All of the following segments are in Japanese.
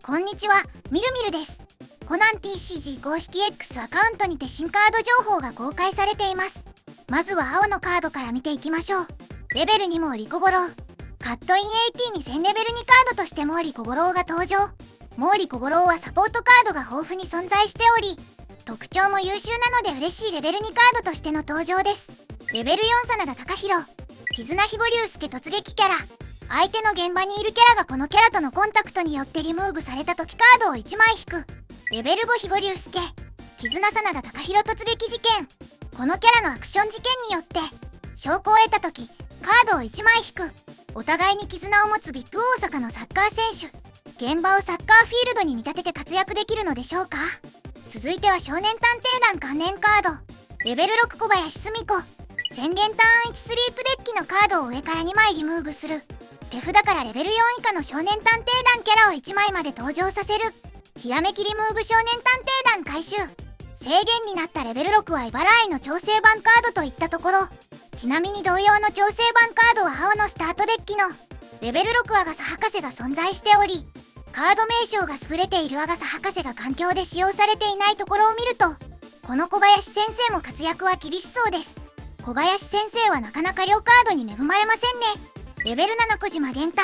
こんにちは、みるみるです。コナン TCG 公式 X アカウントにて新カード情報が公開されています。まずは青のカードから見ていきましょう。レベル2毛利小五郎。カットイン AT に1000レベル2カードとして毛利小五郎が登場。毛利小五郎はサポートカードが豊富に存在しており、特徴も優秀なので嬉しいレベル2カードとしての登場です。レベル4真田隆弘。絆ひぼ竜介突撃キャラ。相手の現場にいるキャラがこのキャラとのコンタクトによってリムーブされた時カードを1枚引く。レベル5ひご竜介。絆真田隆弘突撃事件。このキャラのアクション事件によって証拠を得た時カードを1枚引く。お互いに絆を持つビッグ大阪のサッカー選手。現場をサッカーフィールドに見立てて活躍できるのでしょうか。続いては少年探偵団関連カード。レベル6小林澄子。宣言ターン1スリープデッキのカードを上から2枚リムーブする。手札からレベル4以下の少年探偵団キャラを1枚まで登場させる。ひらめきリムーブ少年探偵団回収。制限になったレベル6は茨城の調整版カードといったところ。ちなみに同様の調整版カードは青のスタートデッキのレベル6アガサ博士が存在しており、カード名称が優れているアガサ博士が環境で使用されていないところを見ると、この小林先生も活躍は厳しそうです。小林先生はなかなか両カードに恵まれませんね。レベル7小島源太。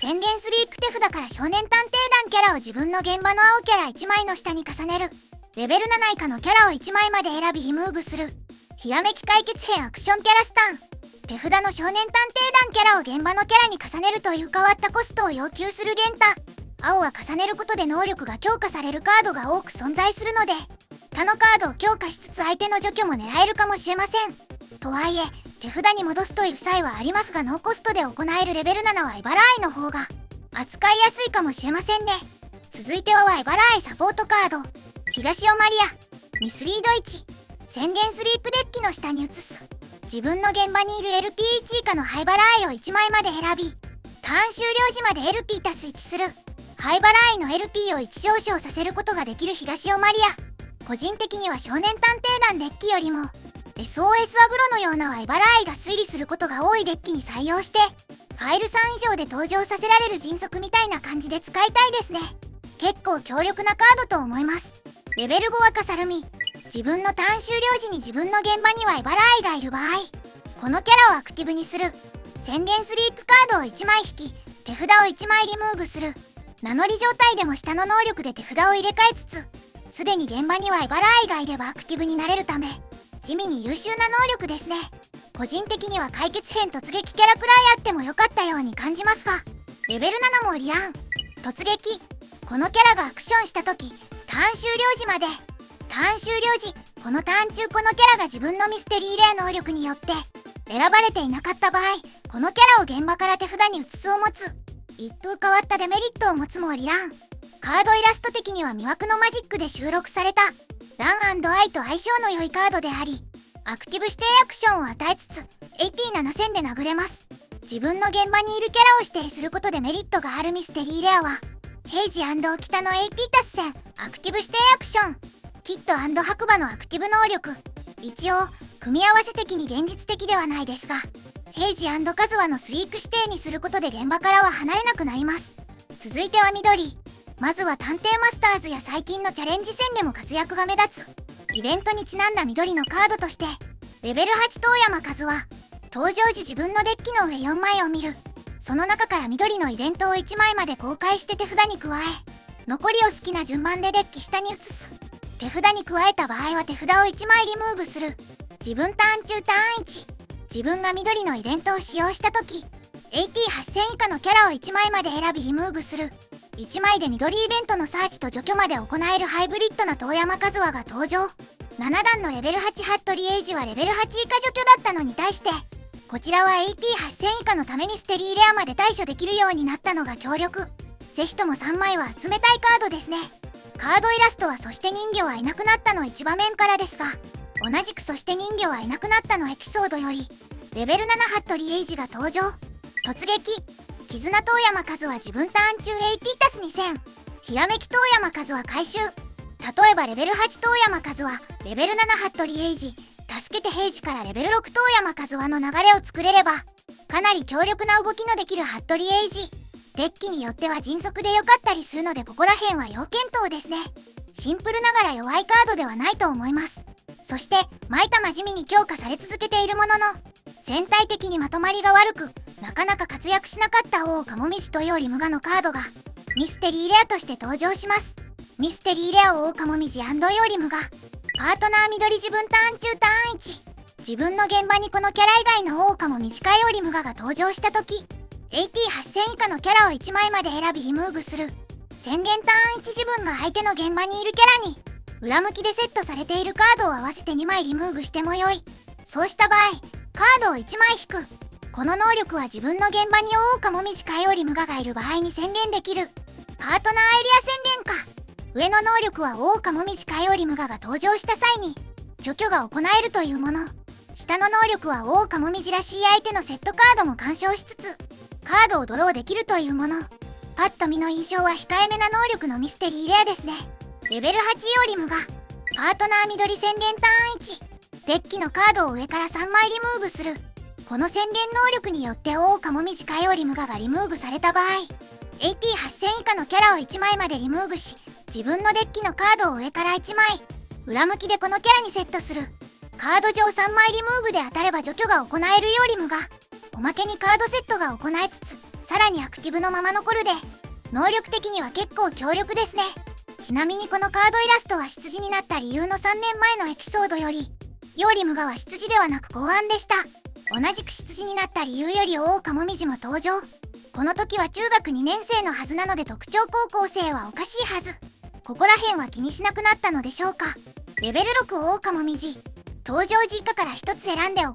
宣言スリープ手札から少年探偵団キャラを自分の現場の青キャラ1枚の下に重ねる。レベル7以下のキャラを1枚まで選びリムーブする。ひらめき解決編アクションキャラスタン。手札の少年探偵団キャラを現場のキャラに重ねるという変わったコストを要求する源太。青は重ねることで能力が強化されるカードが多く存在するので、他のカードを強化しつつ相手の除去も狙えるかもしれません。とはいえ手札に戻すという際はありますが、ノーコストで行えるレベル7は茨城の方が扱いやすいかもしれませんね。続いては茨城サポートカード。東尾マリア。ミスリード1。宣言スリープデッキの下に移す。自分の現場にいる LP1 以下の灰払いを1枚まで選び、ターン終了時まで LP 足す1する。灰払いの LP を1上昇させることができる東尾マリア。個人的には少年探偵団デッキよりもSOS アグロのような茨城が推理することが多いデッキに採用して、ファイル3以上で登場させられる迅速みたいな感じで使いたいですね。結構強力なカードと思います。レベル5若さるみ。自分のターン終了時に自分の現場には茨城がいる場合、このキャラをアクティブにする。宣言スリープカードを1枚引き、手札を1枚リムーブする。名乗り状態でも下の能力で手札を入れ替えつつ、すでに現場には茨城がいればアクティブになれるため、地味に優秀な能力ですね。個人的には解決編突撃キャラくらいあってもよかったように感じますが、レベル7もリラン突撃。このキャラがアクションした時ターン終了時まで。ターン終了時、このターン中このキャラが自分のミステリーレア能力によって選ばれていなかった場合、このキャラを現場から手札に移すを持つ。一風変わったデメリットを持つもリラン。カードイラスト的には魅惑のマジックで収録されたラン&アイと相性の良いカードであり、アクティブ指定アクションを与えつつ AP7000 で殴れます。自分の現場にいるキャラを指定することでメリットがあるミステリーレアは平治沖田の AP 達成アクティブ指定アクション。キット&白馬のアクティブ能力。一応組み合わせ的に現実的ではないですが、平治カズワのスリーク指定にすることで現場からは離れなくなります。続いては緑。まずは探偵マスターズや最近のチャレンジ戦でも活躍が目立つイベントにちなんだ緑のカードとして、レベル8遠山和は登場時自分のデッキの上4枚を見る。その中から緑のイベントを1枚まで公開して手札に加え、残りを好きな順番でデッキ下に移す。手札に加えた場合は手札を1枚リムーブする。自分ターン中ターン1。自分が緑のイベントを使用した時 AP8000 以下のキャラを1枚まで選びリムーブする。1枚で緑イベントのサーチと除去まで行えるハイブリッドな遠山和和が登場。7段のレベル8ハットリエイジはレベル8以下除去だったのに対して、こちらは AP8000 以下のためミステリーレアまで対処できるようになったのが強力。ぜひとも3枚は集めたいカードですね。カードイラストはそして人魚はいなくなったの1場面からですが、同じくそして人魚はいなくなったのエピソードよりレベル7ハットリエイジが登場。突撃。絆遠山和は自分ターン中 AP+2000。ひらめき遠山和は回収。例えばレベル8遠山和はレベル7ハットリエイジ、助けて平治からレベル6遠山和はの流れを作れればかなり強力な動きのできるハットリエイジ。デッキによっては迅速で良かったりするので、ここら辺は要検討ですね。シンプルながら弱いカードではないと思います。そして毎玉地味に強化され続けているものの、全体的にまとまりが悪く、なかなか活躍しなかった大岡もみじとよリムガのカードがミステリーレアとして登場します。ミステリーレア大岡もみじよリムガ、パートナー緑自分ターン中ターン1。自分の現場にこのキャラ以外の大岡も短いリムガが登場した時、 AP8000 以下のキャラを1枚まで選びリムーブする。宣言ターン1、自分が相手の現場にいるキャラに裏向きでセットされているカードを合わせて2枚リムーブしてもよい。そうした場合、カードを1枚引く。この能力は自分の現場に大岡もみじリムガがいる場合に宣言できる。パートナーエリア宣言か。上の能力は大岡もみじリムガが登場した際に除去が行えるというもの。下の能力は大岡もみじらしい相手のセットカードも干渉しつつカードをドローできるというもの。パッと見の印象は控えめな能力のミステリーレアですね。レベル8リムガ、パートナー緑宣言ターン1。デッキのカードを上から3枚リムーブする。この宣言能力によって大岡もみじリムガがリムーブされた場合、 AP8000 以下のキャラを1枚までリムーブし、自分のデッキのカードを上から1枚裏向きでこのキャラにセットする。カード上3枚リムーブで当たれば除去が行えるリムガ。おまけにカードセットが行えつつさらにアクティブのまま残るで、能力的には結構強力ですね。ちなみにこのカードイラストは出自になった理由の3年前のエピソードよりリムガは出自ではなく考案でした。同じく出自になった理由より大岡もみじも登場。この時は中学2年生のはずなので特徴高校生はおかしいはず。ここら辺は気にしなくなったのでしょうか。レベル6大岡もみじ、登場時以下から1つ選んで行う。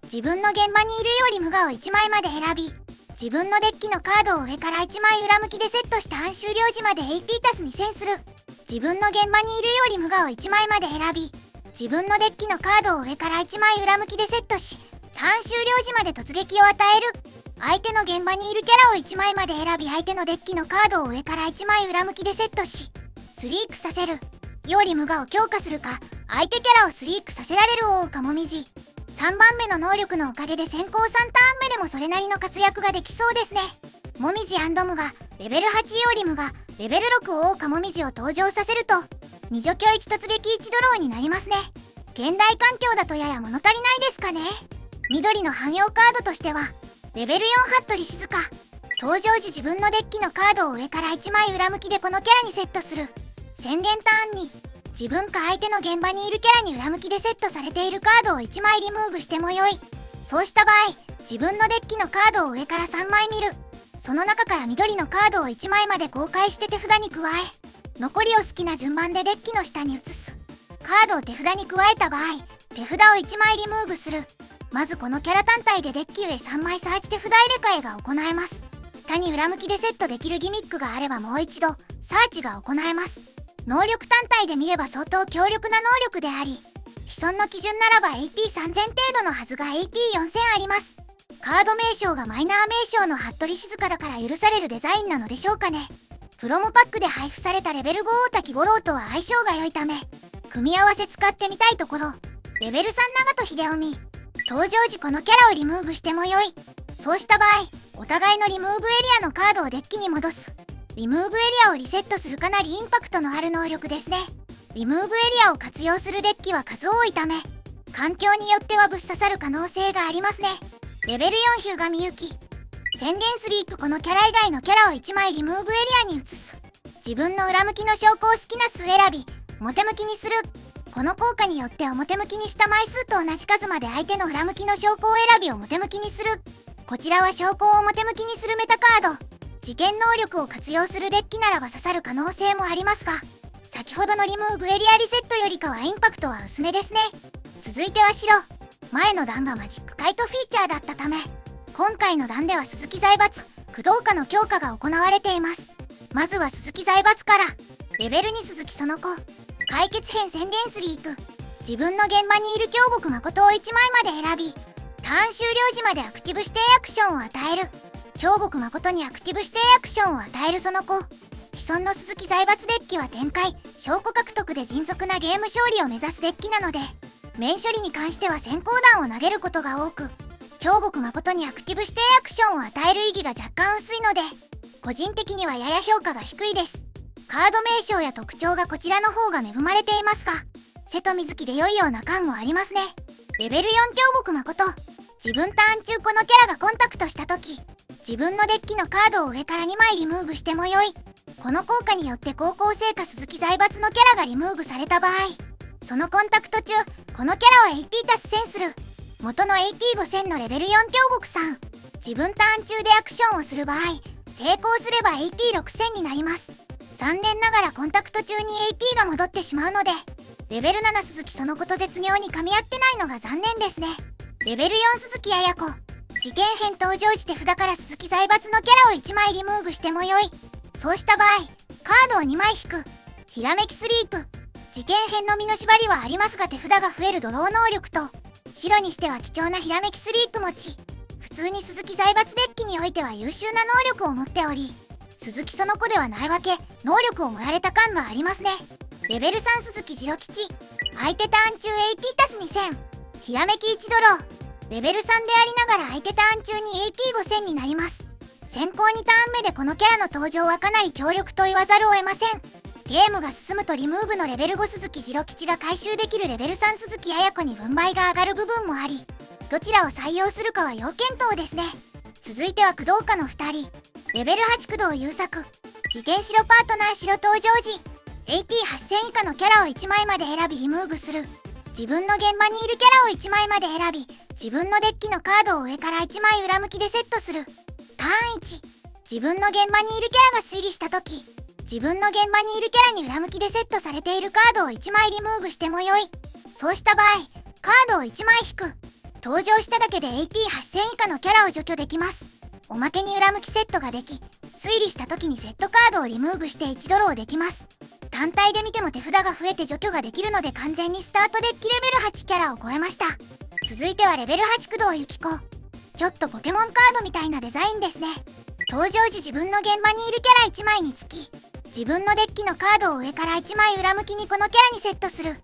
自分の現場にいるリムガを1枚まで選び、自分のデッキのカードを上から1枚裏向きでセットした半終了時まで AP 足す2000する。自分の現場にいるリムガを1枚まで選び、自分のデッキのカードを上から1枚裏向きでセットし、ターン終了時まで突撃を与える。相手の現場にいるキャラを1枚まで選び、相手のデッキのカードを上から1枚裏向きでセットし、スリークさせる。リムガを強化するか、相手キャラをスリークさせられる大岡もみじ。3番目の能力のおかげで先行3ターン目でもそれなりの活躍ができそうですね。もみじ&ムガ、レベル8リムガ、レベル6大岡もみじを登場させると、2除去1突撃1ドローになりますね。現代環境だとやや物足りないですかね。緑の汎用カードとしては、レベル4服部静香。登場時自分のデッキのカードを上から1枚裏向きでこのキャラにセットする。宣言ターンに、自分か相手の現場にいるキャラに裏向きでセットされているカードを1枚リムーブしてもよい。そうした場合、自分のデッキのカードを上から3枚見る。その中から緑のカードを1枚まで公開して手札に加え、残りを好きな順番でデッキの下に移す。カードを手札に加えた場合、手札を1枚リムーブする。まずこのキャラ単体でデッキ上3枚サーチ手札入れ替えが行えます。他に裏向きでセットできるギミックがあればもう一度サーチが行えます。能力単体で見れば相当強力な能力であり、既存の基準ならば AP3000 程度のはずが AP4000 あります。カード名称がマイナー名称の服部静香だから許されるデザインなのでしょうかね。プロモパックで配布されたレベル5大滝五郎とは相性が良いため、組み合わせ使ってみたいところ。レベル3長門秀臣、登場時このキャラをリムーブしてもよい。そうした場合、お互いのリムーブエリアのカードをデッキに戻す。リムーブエリアをリセットするかなりインパクトのある能力ですね。リムーブエリアを活用するデッキは数多いため、環境によってはぶっ刺さる可能性がありますね。レベル4日向みゆき、宣言スリープ、このキャラ以外のキャラを1枚リムーブエリアに移す。自分の裏向きの証拠を好きな数選び、表向きにする。この効果によって表向きにした枚数と同じ数まで相手の裏向きの証拠を選び表向きにする。こちらは証拠を表向きにするメタカード。事件能力を活用するデッキならば刺さる可能性もありますが、先ほどのリムーブエリアリセットよりかはインパクトは薄めですね。続いては白。前の段がマジックカイトフィーチャーだったため、今回の段では鈴木財閥、駆動家の強化が行われています。まずは鈴木財閥から。レベル2鈴木その子、解決編宣言スリープ。自分の現場にいる京極誠を1枚まで選び、ターン終了時までアクティブ指定アクションを与える。京極誠にアクティブ指定アクションを与えるその子。既存の鈴木財閥デッキは展開、証拠獲得で迅速なゲーム勝利を目指すデッキなので、面処理に関しては先行弾を投げることが多く、京極誠にアクティブ指定アクションを与える意義が若干薄いので、個人的にはやや評価が低いです。カード名称や特徴がこちらの方が恵まれていますが、瀬戸水木で良いような感もありますね。レベル4京極誠。自分ターン中このキャラがコンタクトした時、自分のデッキのカードを上から2枚リムーブしてもよい。この効果によって高校生か鈴木財閥のキャラがリムーブされた場合、そのコンタクト中このキャラは AP 足す1000する。元の AP5000 のレベル4京極さん。自分ターン中でアクションをする場合、成功すれば AP6000 になります。残念ながらコンタクト中に AP が戻ってしまうので、レベル7鈴木そのこと絶妙に噛み合ってないのが残念ですね。レベル4鈴木綾子。事件編登場時手札から鈴木財閥のキャラを1枚リムーブしてもよい。そうした場合、カードを2枚引く。ひらめきスリープ。事件編の身の縛りはありますが手札が増えるドロー能力と、白にしては貴重なひらめきスリープ持ち。普通に鈴木財閥デッキにおいては優秀な能力を持っており、鈴木その子ではないわけ、能力を盛られた感がありますね。レベル3鈴木次郎吉。相手ターン中 AP 足す2000。ひらめき1ドロー。レベル3でありながら相手ターン中に AP5000 になります。先行2ターン目でこのキャラの登場はかなり強力と言わざるを得ません。ゲームが進むとリムーブのレベル5鈴木次郎吉が回収できるレベル3鈴木綾子に軍配が上がる部分もあり、どちらを採用するかは要検討ですね。続いては工藤家の2人。レベル8工藤優作。事件白パートナー白登場時、AP8000 以下のキャラを1枚まで選びリムーブする。自分の現場にいるキャラを1枚まで選び、自分のデッキのカードを上から1枚裏向きでセットする。ターン1。自分の現場にいるキャラが推理した時、自分の現場にいるキャラに裏向きでセットされているカードを1枚リムーブしてもよい。そうした場合、カードを1枚引く。登場しただけで AP8000 以下のキャラを除去できます。おまけに裏向きセットができ、推理した時にセットカードをリムーブして1ドローできます。単体で見ても手札が増えて除去ができるので完全にスタートデッキレベル8キャラを超えました。続いてはレベル8工藤由紀子。ちょっとポケモンカードみたいなデザインですね。登場時自分の現場にいるキャラ1枚につき、自分のデッキのカードを上から1枚裏向きにこのキャラにセットする。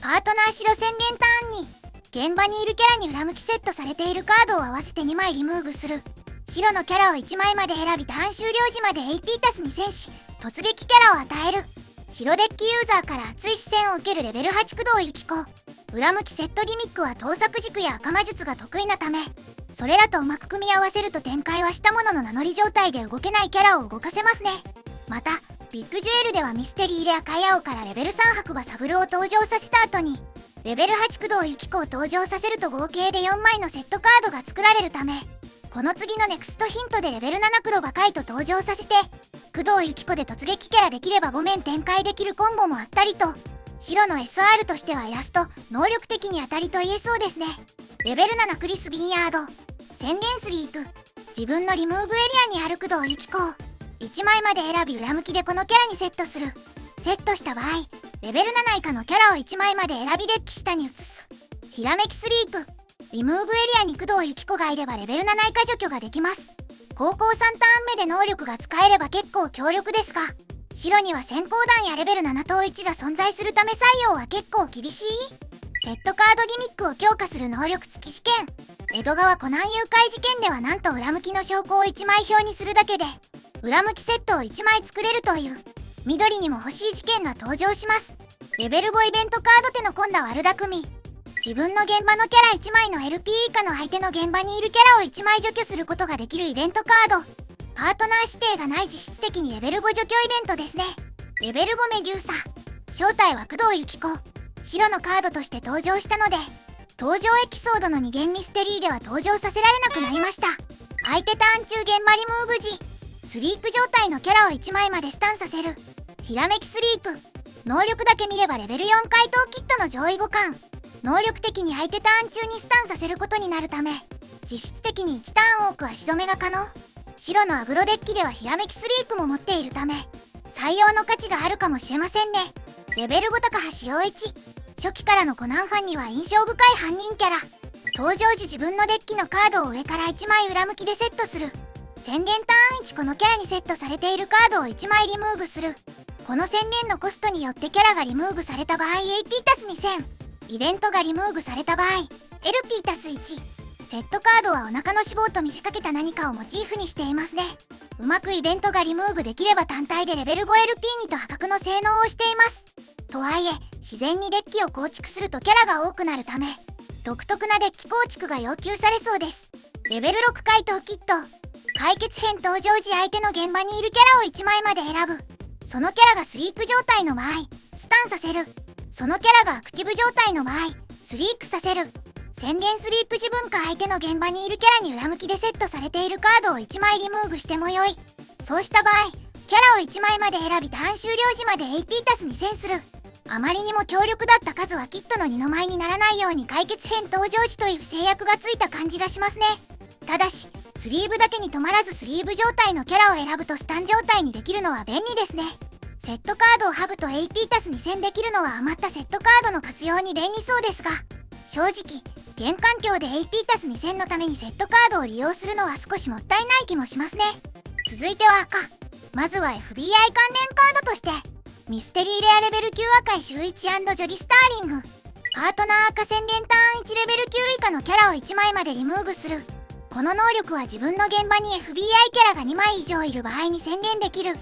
パートナー白宣言ターンに、現場にいるキャラに裏向きセットされているカードを合わせて2枚リムーブする。白のキャラを1枚まで選びターン終了時まで AP 足す2000し、突撃キャラを与える。白デッキユーザーから熱い視線を受けるレベル8工藤由紀子。裏向きセットギミックは盗作軸や赤魔術が得意なため、それらとうまく組み合わせると展開はしたものの名乗り状態で動けないキャラを動かせますね。また、ビッグジュエルではミステリーレアカイアオからレベル3白馬サブルを登場させた後に、レベル8工藤由紀子を登場させると合計で4枚のセットカードが作られるため、この次のネクストヒントでレベル7黒馬カイト登場させて、工藤由紀子で突撃キャラできれば5面展開できるコンボもあったりと、白の SR としてはイラスト、能力的に当たりと言えそうですね。レベル7クリス・ビンヤード。宣言スリープ。自分のリムーブエリアにある工藤由紀子を1枚まで選び裏向きでこのキャラにセットする。セットした場合、レベル7以下のキャラを1枚まで選びデッキ下に移す。ひらめきスリープ。リムーブエリアに工藤由紀子がいればレベル7以下除去ができます。高校3ターン目で能力が使えれば結構強力ですが、白には先行弾やレベル7等1が存在するため採用は結構厳しい。セットカードギミックを強化する能力付き事件。江戸川コナン誘拐事件ではなんと裏向きの証拠を1枚表にするだけで裏向きセットを1枚作れるという緑にも欲しい事件が登場します。レベル5イベントカード手の込んだ悪巧み。自分の現場のキャラ1枚の LP 以下の相手の現場にいるキャラを1枚除去することができるイベントカード。パートナー指定がない実質的にレベル5除去イベントですね。レベル5メデューサ。正体は工藤由紀子。白のカードとして登場したので、登場エピソードの2弦ミステリーでは登場させられなくなりました。相手ターン中現場リムーブ時、スリープ状態のキャラを1枚までスタンさせる。ひらめきスリープ。能力だけ見ればレベル4怪盗キットの上位互換。能力的に相手ターン中にスタンさせることになるため、実質的に1ターン多く足止めが可能。白のアグロデッキではひらめきスリープも持っているため、採用の価値があるかもしれませんね。レベル5高橋陽一。初期からのコナンファンには印象深い犯人キャラ。登場時自分のデッキのカードを上から1枚裏向きでセットする。宣言ターン1このキャラにセットされているカードを1枚リムーブする。この宣言のコストによってキャラがリムーブされた場合 AP 足す2000。イベントがリムーブされた場合 LP 足す1。セットカードはお腹の脂肪と見せかけた何かをモチーフにしていますね。うまくイベントがリムーブできれば単体でレベル 5LP にと破格の性能をしています。とはいえ自然にデッキを構築するとキャラが多くなるため独特なデッキ構築が要求されそうです。レベル6怪盗キット。解決編登場時相手の現場にいるキャラを1枚まで選ぶ。そのキャラがスリープ状態の場合スタンさせる。そのキャラがアクティブ状態の場合スリークさせる。宣言スリープ自分か相手の現場にいるキャラに裏向きでセットされているカードを1枚リムーブしてもよい。そうした場合キャラを1枚まで選びターン終了時まで AP 足す2000する。あまりにも強力だった数はキットの二の舞にならないように解決編登場時という制約がついた感じがしますね。ただしスリーブだけに止まらずスリーブ状態のキャラを選ぶとスタン状態にできるのは便利ですね。セットカードをハブと AP 足す2000できるのは余ったセットカードの活用に便利そうですが、正直現環境で AP 足す2000のためにセットカードを利用するのは少しもったいない気もしますね。続いては赤。まずは FBI 関連カードとしてミステリーレアレベル9赤い週1&ジョディ・スターリング。パートナー赤宣言ターン1レベル9以下のキャラを1枚までリムーブする。この能力は自分の現場に FBI キャラが2枚以上いる場合に宣言できる。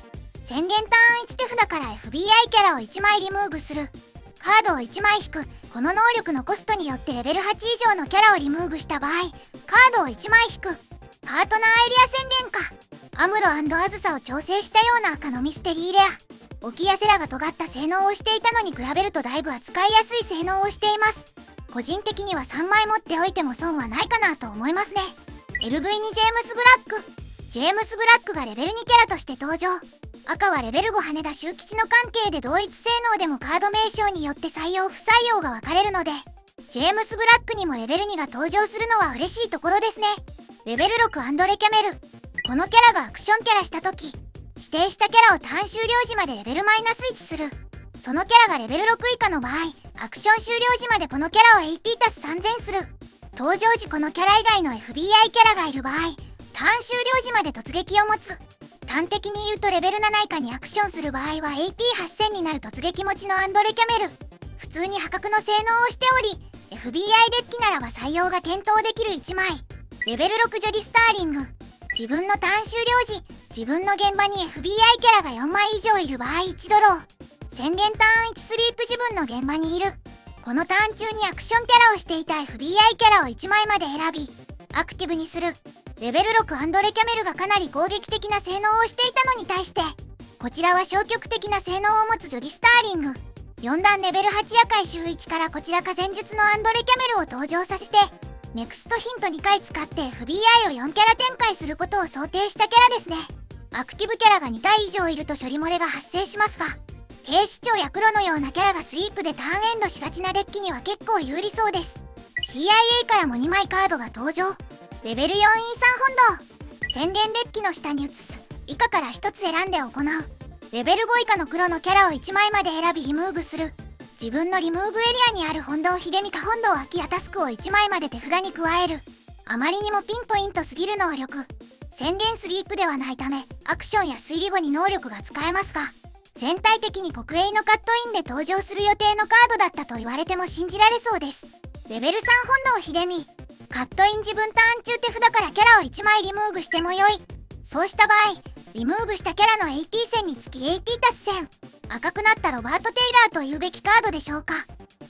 宣言ターン1手札から FBI キャラを1枚リムーブする。カードを1枚引く。この能力のコストによってレベル8以上のキャラをリムーブした場合カードを1枚引く。パートナーエリア宣言か。アムロ&アズサを調整したような赤のミステリーレア。オキやセラが尖った性能をしていたのに比べるとだいぶ扱いやすい性能をしています。個人的には3枚持っておいても損はないかなと思いますね。LV にジェームス・ブラック。ジェームス・ブラックがレベル2キャラとして登場。赤はレベル5羽田周吉の関係で同一性能でもカード名称によって採用不採用が分かれるのでジェームス・ブラックにもレベル2が登場するのは嬉しいところですね。レベル6アンドレ・キャメル。このキャラがアクションキャラした時指定したキャラをターン終了時までレベルマイナス1する。そのキャラがレベル6以下の場合アクション終了時までこのキャラを AP 足す3000する。登場時このキャラ以外の FBI キャラがいる場合ターン終了時まで突撃を持つ。端的に言うとレベル7以下にアクションする場合は AP8000 になる突撃持ちのアンドレ・キャメル。普通に破格の性能をしており FBI デッキならば採用が検討できる1枚。レベル6ジョディ・スターリング。自分のターン終了時自分の現場に FBI キャラが4枚以上いる場合1ドロー。宣言ターン1スリープ自分の現場にいる。このターン中にアクションキャラをしていた FBI キャラを1枚まで選びアクティブにする。レベル6アンドレ・キャメルがかなり攻撃的な性能をしていたのに対してこちらは消極的な性能を持つジョディ・スターリング。4段レベル8赤い週1からこちらか前述のアンドレ・キャメルを登場させてネクストヒント2回使って FBI を4キャラ展開することを想定したキャラですね。アクティブキャラが2体以上いると処理漏れが発生しますが兵士長や黒のようなキャラがスリープでターンエンドしがちなデッキには結構有利そうです。 CIA からも2枚カードが登場。レベル4イーサン本堂。宣言デッキの下に移す。以下から1つ選んで行う。レベル5以下の黒のキャラを1枚まで選びリムーブする。自分のリムーブエリアにある本堂秀美か本堂秋やタスクを1枚まで手札に加える。あまりにもピンポイントすぎる能力。宣言スリープではないためアクションや推理後に能力が使えますが全体的に国営のカットインで登場する予定のカードだったと言われても信じられそうです。レベル3本堂秀美。カットイン自分ターン中手札からキャラを1枚リムーブしてもよい。そうした場合リムーブしたキャラの AP 線につき AP 足す線。赤くなったロバート・テイラーというべきカードでしょうか。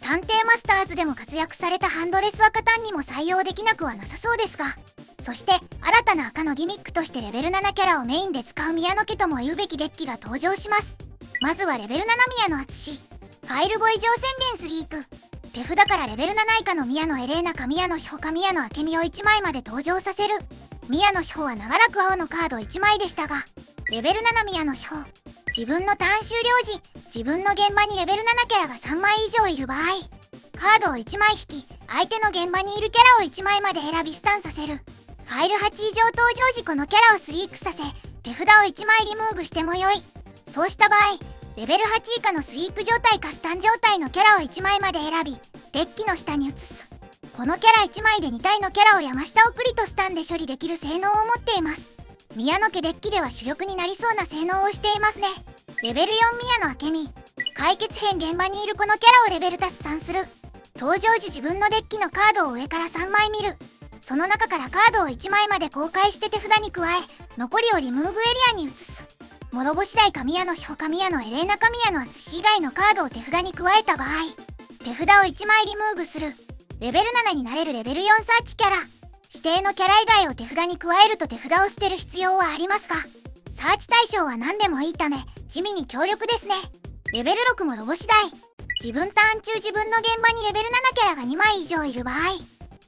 探偵マスターズでも活躍されたハンドレス赤タンにも採用できなくはなさそうですがそして新たな赤のギミックとしてレベル7キャラをメインで使う宮野家とも言うべきデッキが登場します。まずはレベル7宮野敦。ファイルボ異常宣言スリープ。手札からレベル7以下の宮野エレーナか宮野志保か宮野明美を1枚まで登場させる。宮野志保は長らく青のカード1枚でしたがレベル7宮野志保。自分のターン終了時自分の現場にレベル7キャラが3枚以上いる場合カードを1枚引き相手の現場にいるキャラを1枚まで選びスタンさせる。ファイル8以上登場時このキャラをスリークさせ手札を1枚リムーブしてもよい。そうした場合レベル8以下のスリープ状態かスタン状態のキャラを1枚まで選びデッキの下に移す。このキャラ1枚で2体のキャラを山下送りとスタンで処理できる性能を持っています。宮野家デッキでは主力になりそうな性能をしていますね。レベル4宮野明美。解決編現場にいるこのキャラをレベル足す3する。登場時自分のデッキのカードを上から3枚見る。その中からカードを1枚まで公開して手札に加え、残りをリムーブエリアに移す。諸星大神谷の志保神谷のエレーナ神谷の淳以外のカードを手札に加えた場合、手札を1枚リムーブする。レベル7になれるレベル4サーチキャラ。指定のキャラ以外を手札に加えると手札を捨てる必要はありますが、サーチ対象は何でもいいため地味に強力ですね。レベル6もロボ次第。自分ターン中自分の現場にレベル7キャラが2枚以上いる場合、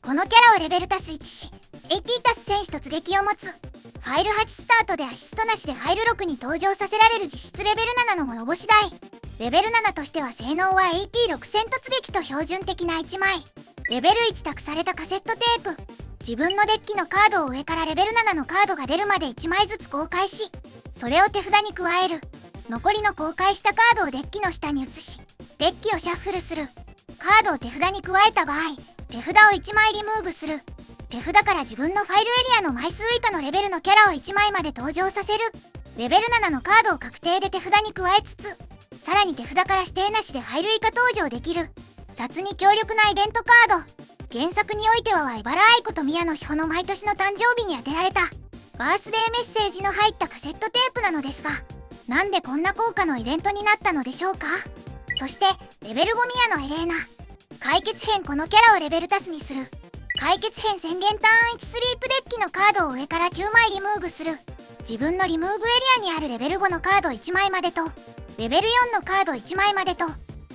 このキャラをレベル足す1し AP 足す戦士突撃を持つ。ファイル8スタートでアシストなしでファイル6に登場させられる実質レベル7のもロボ次第。レベル7としては性能は AP6 戦突撃と標準的な1枚。レベル1託されたカセットテープ。自分のデッキのカードを上からレベル7のカードが出るまで1枚ずつ公開し、それを手札に加える。残りの公開したカードをデッキの下に移し、デッキをシャッフルする。カードを手札に加えた場合、手札を1枚リムーブする。手札から自分のファイルエリアの枚数以下のレベルのキャラを1枚まで登場させる。レベル7のカードを確定で手札に加えつつ、さらに手札から指定なしでファイル以下登場できる。雑に強力なイベントカード。原作においては相原愛子と宮野志保の毎年の誕生日に当てられたバースデーメッセージの入ったカセットテープなのですが、なんでこんな効果のイベントになったのでしょうか。そしてレベル5宮野エレーナ。解決編このキャラをレベル足すにする。解決編宣言ターン1スリープデッキのカードを上から9枚リムーブする。自分のリムーブエリアにあるレベル5のカード1枚までとレベル4のカード1枚までと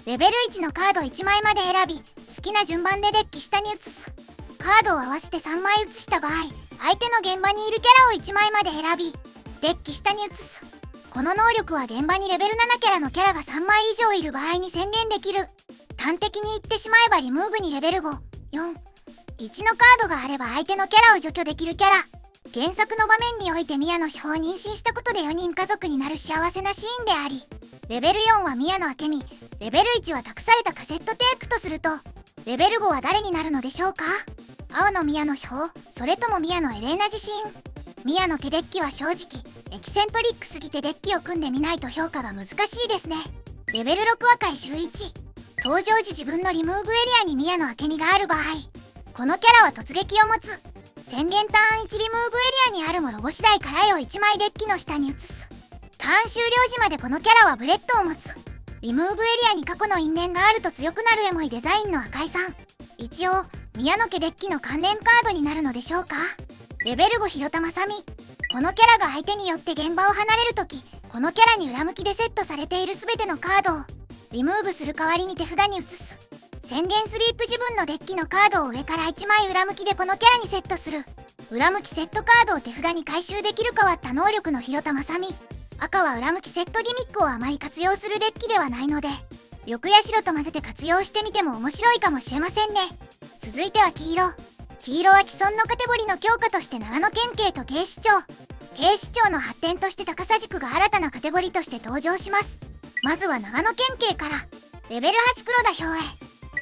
レベル1のカード1枚まで選び、好きな順番でデッキ下に移す。カードを合わせて3枚移した場合、相手の現場にいるキャラを1枚まで選び、デッキ下に移す。この能力は現場にレベル7キャラのキャラが3枚以上いる場合に宣言できる。端的に言ってしまえばリムーブにレベル5、4、1のカードがあれば相手のキャラを除去できるキャラ。原作の場面において宮野志保を妊娠したことで4人家族になる幸せなシーンであり、レベル4は宮野明美、レベル1は託されたカセットテープとすると、レベル5は誰になるのでしょうか。青の宮野志保、それとも宮野エレーナ自身。宮野家デッキは正直エキセントリックすぎてデッキを組んでみないと評価が難しいですね。レベル6は回収1。登場時自分のリムーブエリアに宮野明美がある場合、このキャラは突撃を持つ。宣言ターン1リムーブエリアにあるもロボ次第から絵を1枚デッキの下に移す。ターン終了時までこのキャラはブレッドを持つ。リムーブエリアに過去の因縁があると強くなるエモいデザインの赤井さん。一応宮野家デッキの関連カードになるのでしょうか。レベル5広田正美。このキャラが相手によって現場を離れるとき、このキャラに裏向きでセットされている全てのカードをリムーブする代わりに手札に移す。宣言スリープ自分のデッキのカードを上から1枚裏向きでこのキャラにセットする。裏向きセットカードを手札に回収できる変わった能力の広田正美。赤は裏向きセットギミックをあまり活用するデッキではないので、緑や白と混ぜて活用してみても面白いかもしれませんね。続いては黄色。黄色は既存のカテゴリーの強化として長野県警と警視庁。警視庁の発展として高さ軸が新たなカテゴリーとして登場します。まずは長野県警から。レベル8黒田兵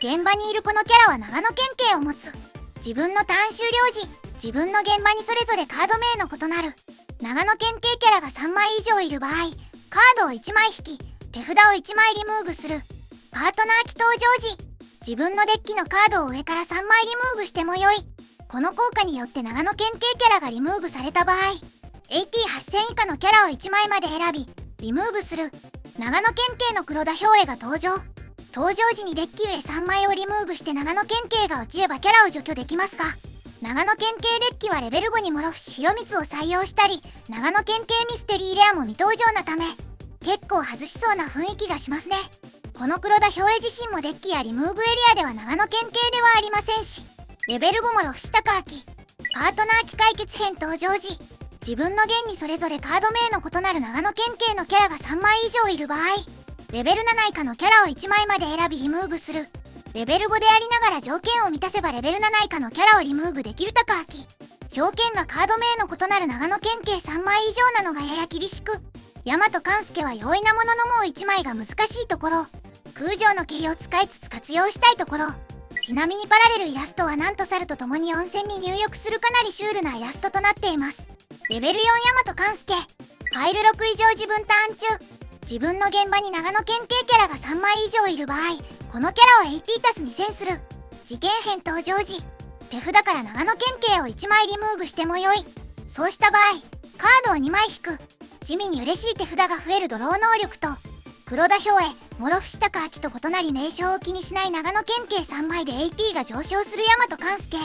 衛。現場にいるこのキャラは長野県警を持つ。自分のターン終了時、自分の現場にそれぞれカード名の異なる長野県警キャラが3枚以上いる場合、カードを1枚引き、手札を1枚リムーブする。パートナー期登場時、自分のデッキのカードを上から3枚リムーブしてもよい。この効果によって長野県警キャラがリムーブされた場合、AP8000 以下のキャラを1枚まで選び、リムーブする。長野県警の黒田兵衛が登場。登場時にデッキ上3枚をリムーブして長野県警が落ちればキャラを除去できますが、長野県警デッキはレベル5に諸伏広光を採用したり、長野県警ミステリーレアも未登場なため、結構外しそうな雰囲気がしますね。この黒田兵衛自身もデッキやリムーブエリアでは長野県警ではありませんし、レベル5も諸伏高明。パートナー期解決編登場時、自分の弦にそれぞれカード名の異なる長野県警のキャラが3枚以上いる場合、レベル7以下のキャラを1枚まで選びリムーブする。レベル5でありながら条件を満たせばレベル7以下のキャラをリムーブできる高明。条件がカード名の異なる長野県警3枚以上なのがやや厳しく、大和勘介は容易なもののもう1枚が難しいところ、空城の剣を使いつつ活用したいところ。ちなみにパラレルイラストはなんと猿と共に温泉に入浴するかなりシュールなイラストとなっています。レベル4大和勘介。ファイル6以上自分ターン中、自分の現場に長野県警キャラが3枚以上いる場合、このキャラを AP 足す2000する。事件編登場時、手札から長野県警を1枚リムーブしてもよい。そうした場合、カードを2枚引く。地味に嬉しい手札が増えるドロー能力と、黒田兵衛、諸伏高明と異なり名称を気にしない長野県警3枚で AP が上昇する大和勘介。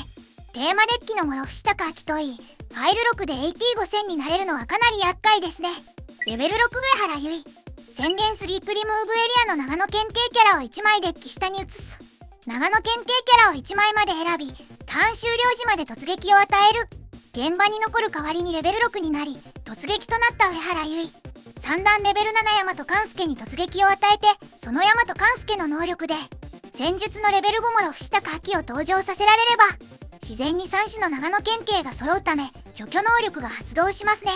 テーマデッキの諸伏高明といい、ファイル6で AP5000 になれるのはかなり厄介ですね。レベル6上原結衣。宣言スリープリムーブエリアの長野県警キャラを1枚デッキ下に移す。長野県警キャラを1枚まで選び、ターン終了時まで突撃を与える。現場に残る代わりにレベル6になり、突撃となった上原結衣。3段レベル7大和勘介に突撃を与えて、その大和勘介の能力で戦術のレベル5諸伏高明を登場させられれば、自然に3種の長野県警が揃うため除去能力が発動しますね。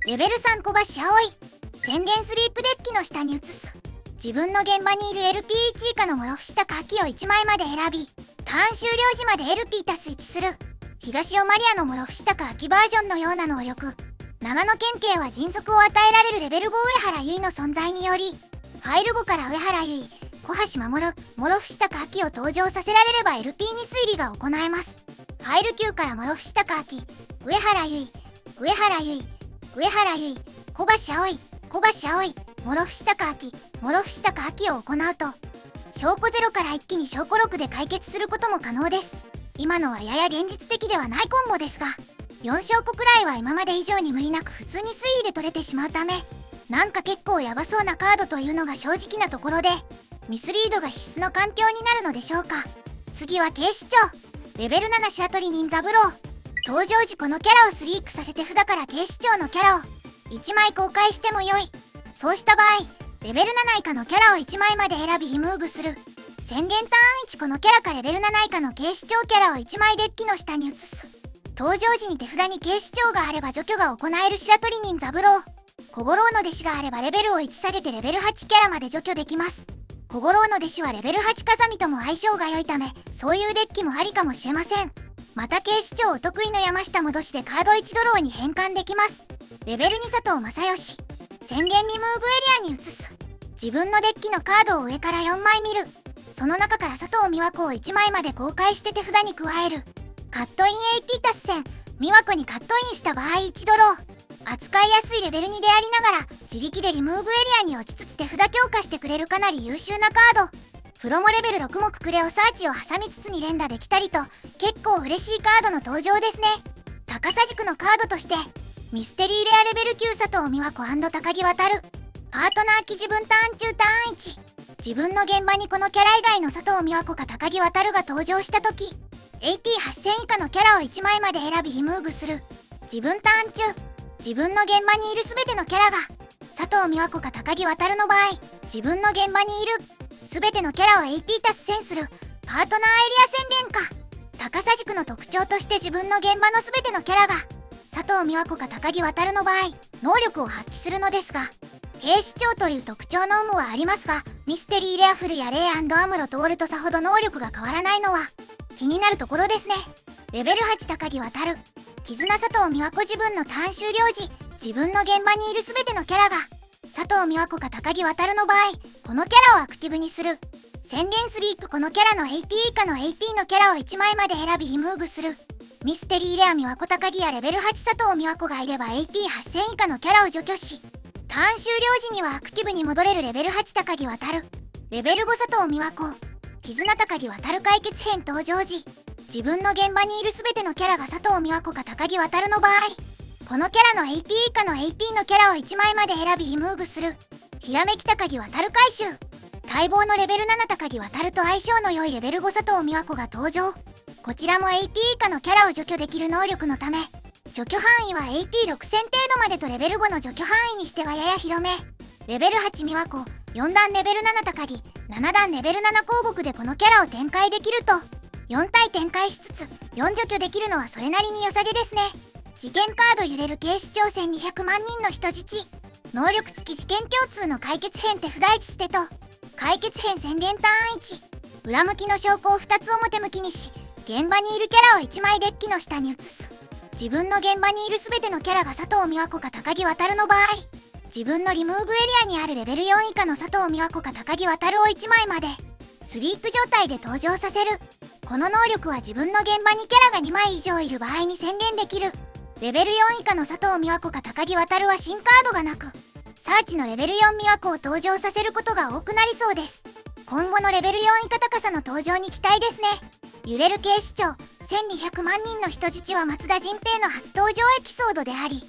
レベル3小橋葵。宣言スリープデッキの下に移す。自分の現場にいる LP1 以下の諸伏高明を1枚まで選び、ターン終了時まで LP+1 する。東尾マリアの諸伏高明バージョンのような能力。長野県警は迅速を与えられるレベル5上原結衣の存在により、ファイル5から上原結衣、小橋守、諸伏高明を登場させられれば LP2 推理が行えます。ファイル9から諸伏高明、上原結衣、上原結衣、上原結衣、小橋葵、小橋葵、諸伏高明、諸伏高明を行うと、証拠0から一気に証拠6で解決することも可能です。今のはやや現実的ではないコンボですが、4証拠くらいは今まで以上に無理なく普通に推理で取れてしまうため、なんか結構ヤバそうなカードというのが正直なところで、ミスリードが必須の環境になるのでしょうか。次は警視庁。レベル7白鳥任三郎。登場時このキャラをスリークさせて札から警視庁のキャラを1枚公開してもよい。そうした場合、レベル7以下のキャラを1枚まで選びリムーブする。宣言ターン1このキャラかレベル7以下の警視庁キャラを1枚デッキの下に移す。登場時に手札に警視庁があれば除去が行える白鳥任三郎。小五郎の弟子があればレベルを1下げてレベル8キャラまで除去できます。小五郎の弟子はレベル8風見とも相性が良いため、そういうデッキもありかもしれません。また警視庁お得意の山下戻しでカード1ドローに変換できます。レベル2佐藤正義。宣言リムーブエリアに移す。自分のデッキのカードを上から4枚見る。その中から佐藤美和子を1枚まで公開して手札に加える。カットイン AP 達戦。美和子にカットインした場合1ドロー。扱いやすいレベル2でありながら自力でリムーブエリアに落ちつつ手札強化してくれるかなり優秀なカード。プロモレベル6目クレオサーチを挟みつつに連打できたりと結構嬉しいカードの登場ですね。高さ軸のカードとしてミステリーレアレベル9佐藤美和子高木渡る。パートナー記自分ターン中ターン1。自分の現場にこのキャラ以外の佐藤美和子か高木渡るが登場した時 AP8000 以下のキャラを1枚まで選びリムーブする。自分ターン中自分の現場にいる全てのキャラが佐藤美和子か高木渡るの場合、自分の現場にいる全てのキャラを AP+1000 するパートナーエリア宣言か。高さ軸の特徴として自分の現場の全てのキャラが佐藤美和子か高木渡るの場合能力を発揮するのですが、警視庁という特徴の有無はありますが、ミステリーレアフルやレイ&アムロトールとさほど能力が変わらないのは気になるところですね。レベル8高木渡る。絆佐藤美和子自分のターン終了時自分の現場にいる全てのキャラが佐藤美和子か高木渡るの場合このキャラをアクティブにする。宣言スリープこのキャラの AP 以下の AP のキャラを1枚まで選びリムーブする。ミステリーレア美和子高木やレベル8佐藤美和子がいれば AP8000 以下のキャラを除去し、ターン終了時にはアクティブに戻れるレベル8高木渡る。レベル5佐藤美和子。絆高木渡る解決編登場時自分の現場にいる全てのキャラが佐藤美和子か高木渡るの場合、このキャラの AP 以下の AP のキャラを1枚まで選びリムーブする。ひらめき高木渡る回収。待望のレベル7高木渡ると相性の良いレベル5佐藤美和子が登場。こちらも AP 以下のキャラを除去できる能力のため、除去範囲は AP6000 程度までとレベル5の除去範囲にしてはやや広め。レベル8美和子、4段レベル7高木、7段レベル7公木でこのキャラを展開できると、4体展開しつつ4除去できるのはそれなりに良さげですね。事件カード揺れる警視庁1200万人の人質。能力付き事件共通の解決編手札1捨てと解決編宣言ターン1。裏向きの証拠を2つ表向きにし、現場にいるキャラを1枚デッキの下に移す。自分の現場にいる全てのキャラが佐藤美和子か高木渡るの場合、自分のリムーブエリアにあるレベル4以下の佐藤美和子か高木渡るを1枚までスリープ状態で登場させる。ここの能力は自分の現場にキャラが2枚以上いる場合に宣言できる。レベル4以下の佐藤美和子か高木渉は新カードがなく、サーチのレベル4美和子を登場させることが多くなりそうです。今後のレベル4以下高さの登場に期待ですね。揺れる警視庁1200万人の人質は松田迅平の初登場エピソードであり、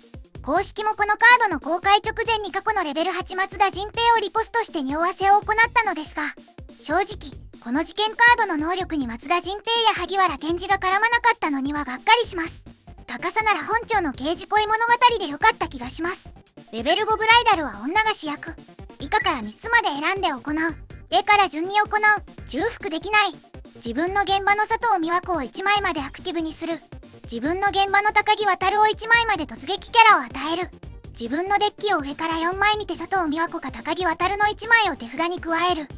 公式もこのカードの公開直前に過去のレベル8松田迅平をリポストして匂わせを行ったのですが、正直この事件カードの能力に松田迅平や萩原健二が絡まなかったのにはがっかりします。高さなら本庁の刑事恋物語でよかった気がします。レベル5ブライダルは女が主役。以下から3つまで選んで行う。A から順に行う。重複できない。自分の現場の佐藤美和子を1枚までアクティブにする。自分の現場の高木渉を1枚まで突撃キャラを与える。自分のデッキを上から4枚見て佐藤美和子か高木渉の1枚を手札に加える。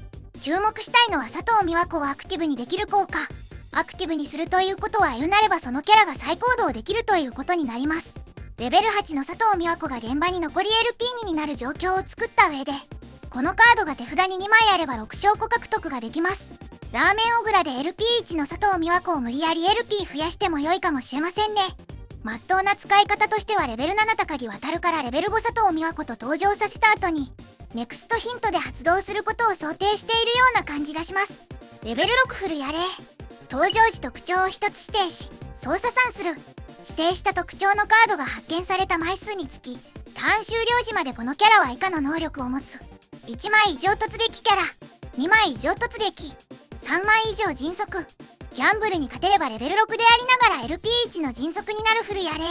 注目したいのは佐藤美和子をアクティブにできる効果。アクティブにするということは言うなればそのキャラが再行動できるということになります。レベル8の佐藤美和子が現場に残り LP2 になる状況を作った上で、このカードが手札に2枚あれば6証拠獲得ができます。ラーメンオグラで LP1 の佐藤美和子を無理やり LP 増やしても良いかもしれませんね。まっとうな使い方としてはレベル7高木渉からレベル5佐藤美和子と登場させた後にネクストヒントで発動することを想定しているような感じがします。レベル6フルやれ。登場時特徴を1つ指定し操作算する。指定した特徴のカードが発見された枚数につきターン終了時までこのキャラは以下の能力を持つ。1枚以上突撃キャラ、2枚以上突撃、3枚以上迅速。ギャンブルに勝てればレベル6でありながら LP1 の迅速になるフルやれ。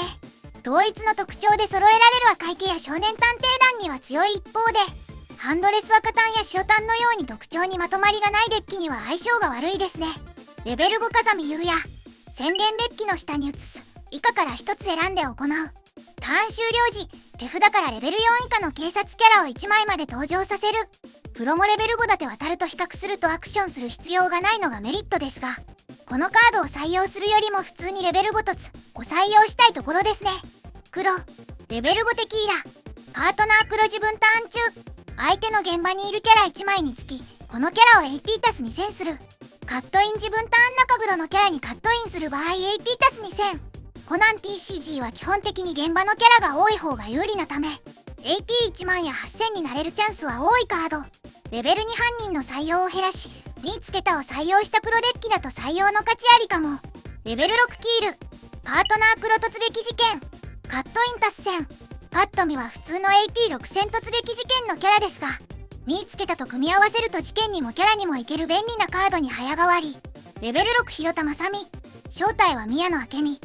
統一の特徴で揃えられる赤池や少年探偵団には強い一方で、ハンドレス赤タンや白タンのように特徴にまとまりがないデッキには相性が悪いですね。レベル5風見優也、宣言デッキの下に移す。以下から1つ選んで行う。ターン終了時手札からレベル4以下の警察キャラを1枚まで登場させる。プロもレベル5だて渡ると比較するとアクションする必要がないのがメリットですが、このカードを採用するよりも普通にレベル5凸を採用したいところですね。黒、レベル5テキーラ、パートナー黒自分ターン中。相手の現場にいるキャラ1枚につきこのキャラを AP 足す2000する。カットイン自分ターン中黒のキャラにカットインする場合 AP 足す2000。コナン TCG は基本的に現場のキャラが多い方が有利なため AP1 万や8000になれるチャンスは多いカード。レベル2犯人の採用を減らし2つけたを採用した黒デッキだと採用の価値ありかも。レベル6キール、パートナー黒突撃事件、カットイン達成。パッと見は普通の AP6000 突撃事件のキャラですが、見つけたと組み合わせると事件にもキャラにもいける便利なカードに早変わり。レベル6広田正美、正体は宮野明美。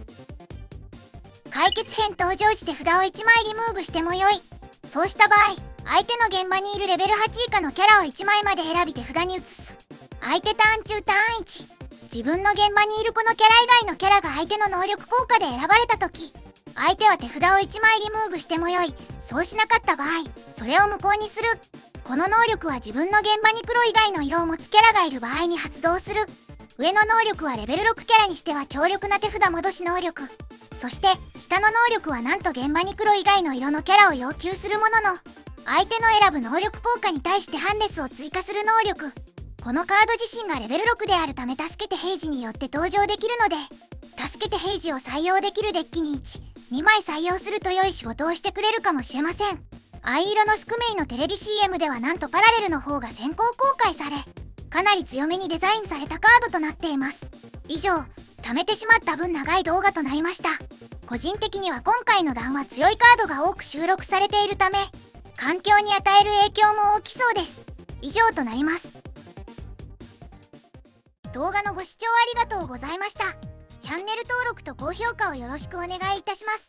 解決編登場時手札を1枚リムーブしてもよい。そうした場合相手の現場にいるレベル8以下のキャラを1枚まで選び手札に移す。相手ターン中ターン1、自分の現場にいるこのキャラ以外のキャラが相手の能力効果で選ばれた時、相手は手札を1枚リムーブしてもよい。そうしなかった場合それを無効にする。この能力は自分の現場に黒以外の色を持つキャラがいる場合に発動する。上の能力はレベル6キャラにしては強力な手札戻し能力。そして下の能力はなんと現場に黒以外の色のキャラを要求するものの、相手の選ぶ能力効果に対してハンデスを追加する能力。このカード自身がレベル6であるため助けて平時によって登場できるので、助けて平時を採用できるデッキに2枚採用すると良い仕事をしてくれるかもしれません。藍色のスクメイのテレビ CM ではなんとパラレルの方が先行公開され、かなり強めにデザインされたカードとなっています。以上、貯めてしまった分長い動画となりました。個人的には今回の弾は強いカードが多く収録されているため、環境に与える影響も大きそうです。以上となります。動画のご視聴ありがとうございました。チャンネル登録と高評価をよろしくお願いいたします。